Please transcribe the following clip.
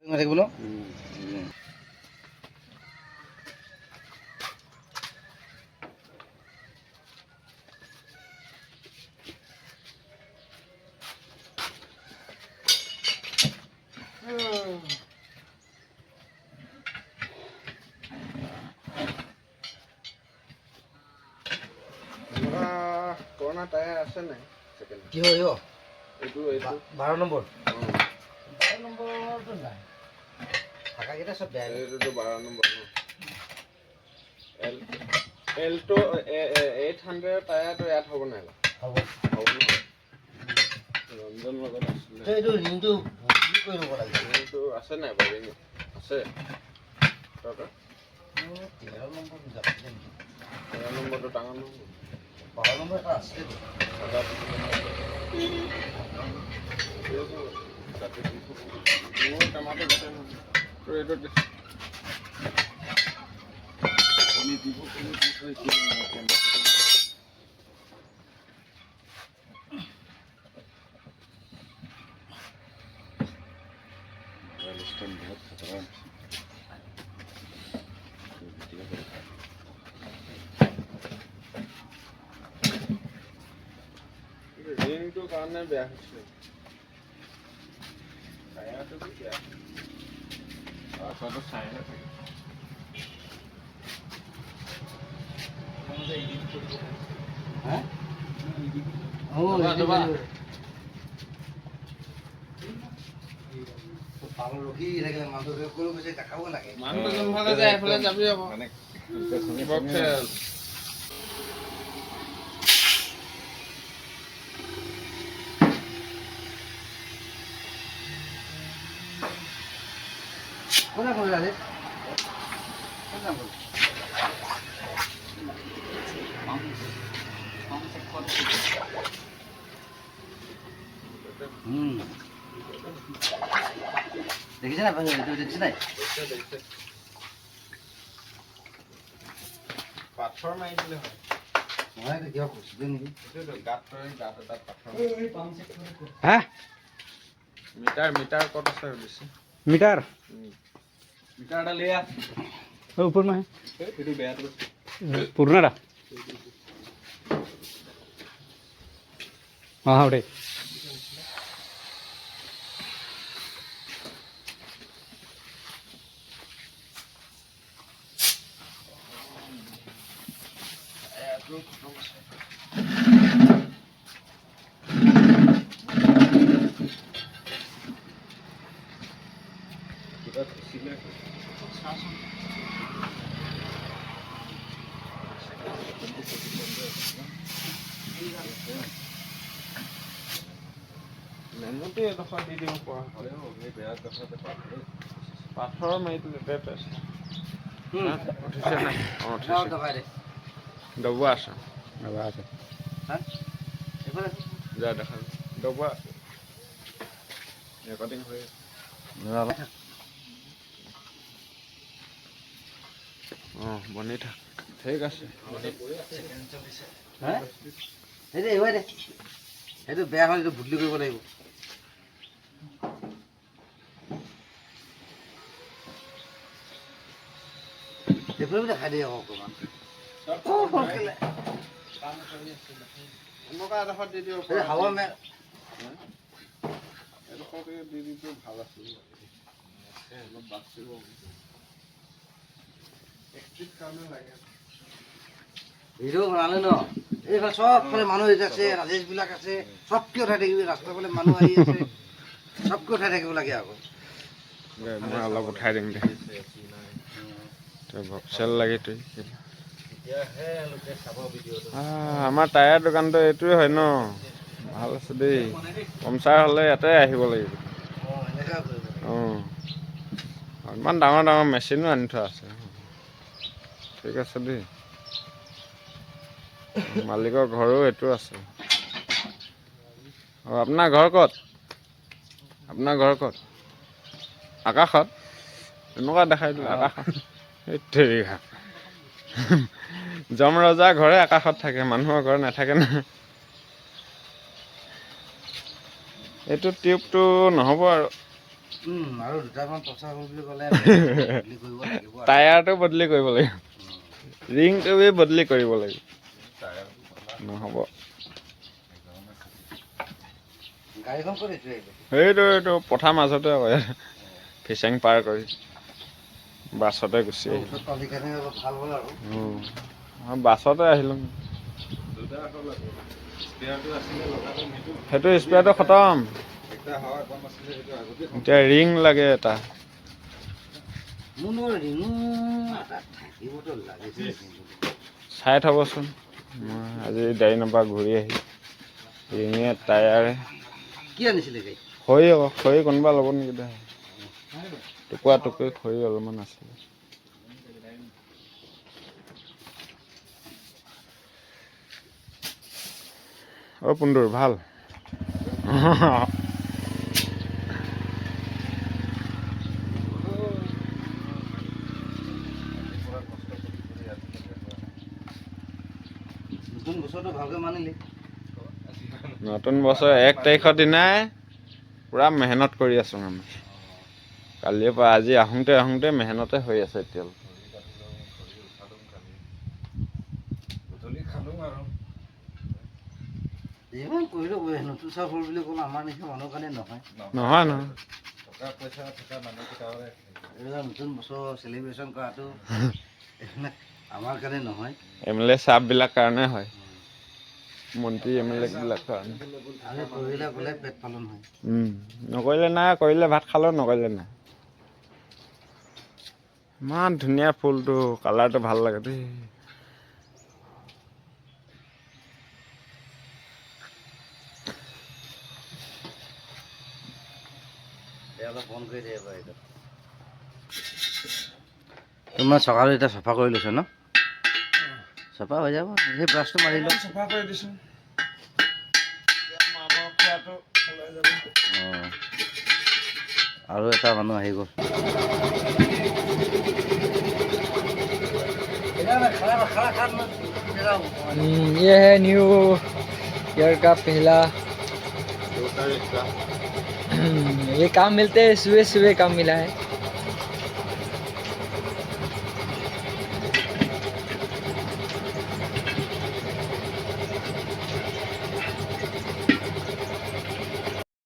থাকিবলৈ পুৰণা টায়াৰ আছে নাই? কি হয় এইটো 12 নম্বৰ 12 নম্বৰটো নাই থাকাকেইটা চব বেয়া এইটোতো 12 নম্বৰ ন এলটো 800 টায়াৰটো ইয়াত হ'ব নাই? হ'ব হ'ব ন ৰঞ্জন লগত আছিলে এইটো ৰিংটো কি কৰি ল'ব লাগে ৰিংটো আছে নাই বাৰু? ৰিং আছে তহঁতৰ 13 নম্বৰটো যাব নেকি 13 নম্বৰটো ডাঙৰ নম্বৰ 12 নম্বৰ এটা আছে ৰিংটোৰ কাৰণে বেয়া হৈছে টায়াৰটো বেয়া চাইনে থাকে ৰখি থাকিলে মানুহটো কৰিব গৈছে দেখাব লাগে মানুহটো যোনফালে যায় সেইফালে যাবি আকৌ কোনে কৰিলা ৰে দেখিছে না দেখিছে নাই পাথৰ মাৰি দিলে হয় মই কিবা কৈছিলো নেকি গাত এটা পাথৰ হা মিটাৰ ক'ত আছে সুধিছে মিটাৰ মিটাৰ এটা লিয়া ऊपर में है এইটো বেয়াটো पूर्ण रा हाँ हाँ उठे নেমুটো এডোখৰ দি দিব পৰা হ'লে বেয়া কথাতে পাথৰ মাৰি দিলে পেষ্ট উঠিছে নাই অঁ উঠিছে ডবোৱা আছে যা দেখা ডবোৱা ৰেকৰ্ডিং হৈ অঁ বনি থাক ঠিক আছে সেইটো বেয়া হয় এইটো ভুতলি কৰিব লাগিব দেখাই দিয়ে অকণমান এনেকুৱা এডোখৰ দি দিব হাৱা মে এডোখৰকে দি দিলে ভাল আছিল অলপ বাচিব কাৰণে লাগে ভিডিঅ' বনালে ন এইফালে চবফালে মানুহ আছে ৰাজেশ বিলাক আছে চবকে উঠাই থাকিবি ৰাস্তাৰ ফালে মানুহ আহি আছে চবকে উঠাই থাকিব লাগে আকৌ মই অলপ উঠাই দিম দে ভক্সেল লাগে তই আমাৰ টায়াৰ দোকানটো এইটোৱে হয় ন ভাল আছে দেই পমচাৰ হ'লে ইয়াতে আহিব লাগিব অঁ ইমান ডাঙৰ ডাঙৰ মেচিনো আনি থোৱা আছে ঠিক আছে দেই মালিকৰ ঘৰো এইটো আছে অঁ আপোনাৰ ঘৰ ক'ত আকাশত তেনেকুৱা দেখাই দিলে আকাশত সেইটোৱে যম ৰজা ঘৰে আকাশত থাকে মানুহৰ ঘৰ নাথাকে নহয় এইটো টিউবটো নহ'ব আৰু আৰু দুটামান পচা হ'ল বুলি ক'লে বদলি কৰিব লাগিব আৰু। টায়াৰটো বদলি কৰিব লাগিব, ৰিংটো বদলি কৰিব লাগিব, নহ'ব। গাড়ীখন ক'ত এইটো আহিলে? এইটো পথাৰ মাজতে হয়, ফিচিং পাৰ কৰি বাছতে গুচি আহিলোঁ। ওচৰত পালি কাৰণে অলপ ভাল হ'ল আৰু। বাছতে আহিলোঁ। সেইটো স্পেয়াৰটো খতম, এতিয়া ৰিং লাগে এটা। মোৰ ৰিঙো এটা থাকিবতো লাগিছিলে কিন্তু। চাই থ'বচোন, মই আজি গাড়ী নাপাই ঘূৰি আহি ৰিঙে টায়াৰে কি আনিছিলে গাড়ী? খৰি কোনোবা ল'ব নেকি দে, টুকুৰা টুকুৰি খৰি অলপমান আছিলে। অ' পুন্দুৰ ভাল? নতুন বছৰটো ভালকৈ মানিলি? নতুন বছৰ 1 তাৰিখৰ দিনাই পূৰা মেহনত কৰি আছোঁ আমি। কালিৰ পৰা আজি আহোঁতে মেহনতে হৈ আছে এতিয়ালৈকে। যিমান কৰিলেও নতুন চাউল হ'ল বুলি ক'লে আমাৰ নিচিনা মানুহৰ কাৰণে নহয়। নহয় এইবিলাক নতুন বছৰ চেলিব্ৰেশ্যন কৰাটো এইবিলাক আমাৰ কাৰণে নহয়। MLA চাপবিলাক কাৰণে হয়, মন্ত্ৰী MLA বিলাক কাৰণে। আমি কৰিলে গ'লে পেট পালন হয়। নকৰিলে নাই, কৰিলে ভাত খালেও নকৰিলে নাই। ইমান ধুনীয়া ফুলটো, কালাৰটো ভাল লাগে দেই। অলপ বন্ধ কৰি দিয়ে বাৰু এইটো। তোমাৰ চকাটো এতিয়া চাফা কৰি লৈছে ন? চাফা হৈ যাব, সেই ব্ৰাছটো মাৰি লওঁ। চাফা কৰি দিছোঁ। আৰু এটা মানুহ আহি গ'ল। ये है न्यू ईयर का पहला ये काम मिलते हैं, सुबह सुबह काम मिला है।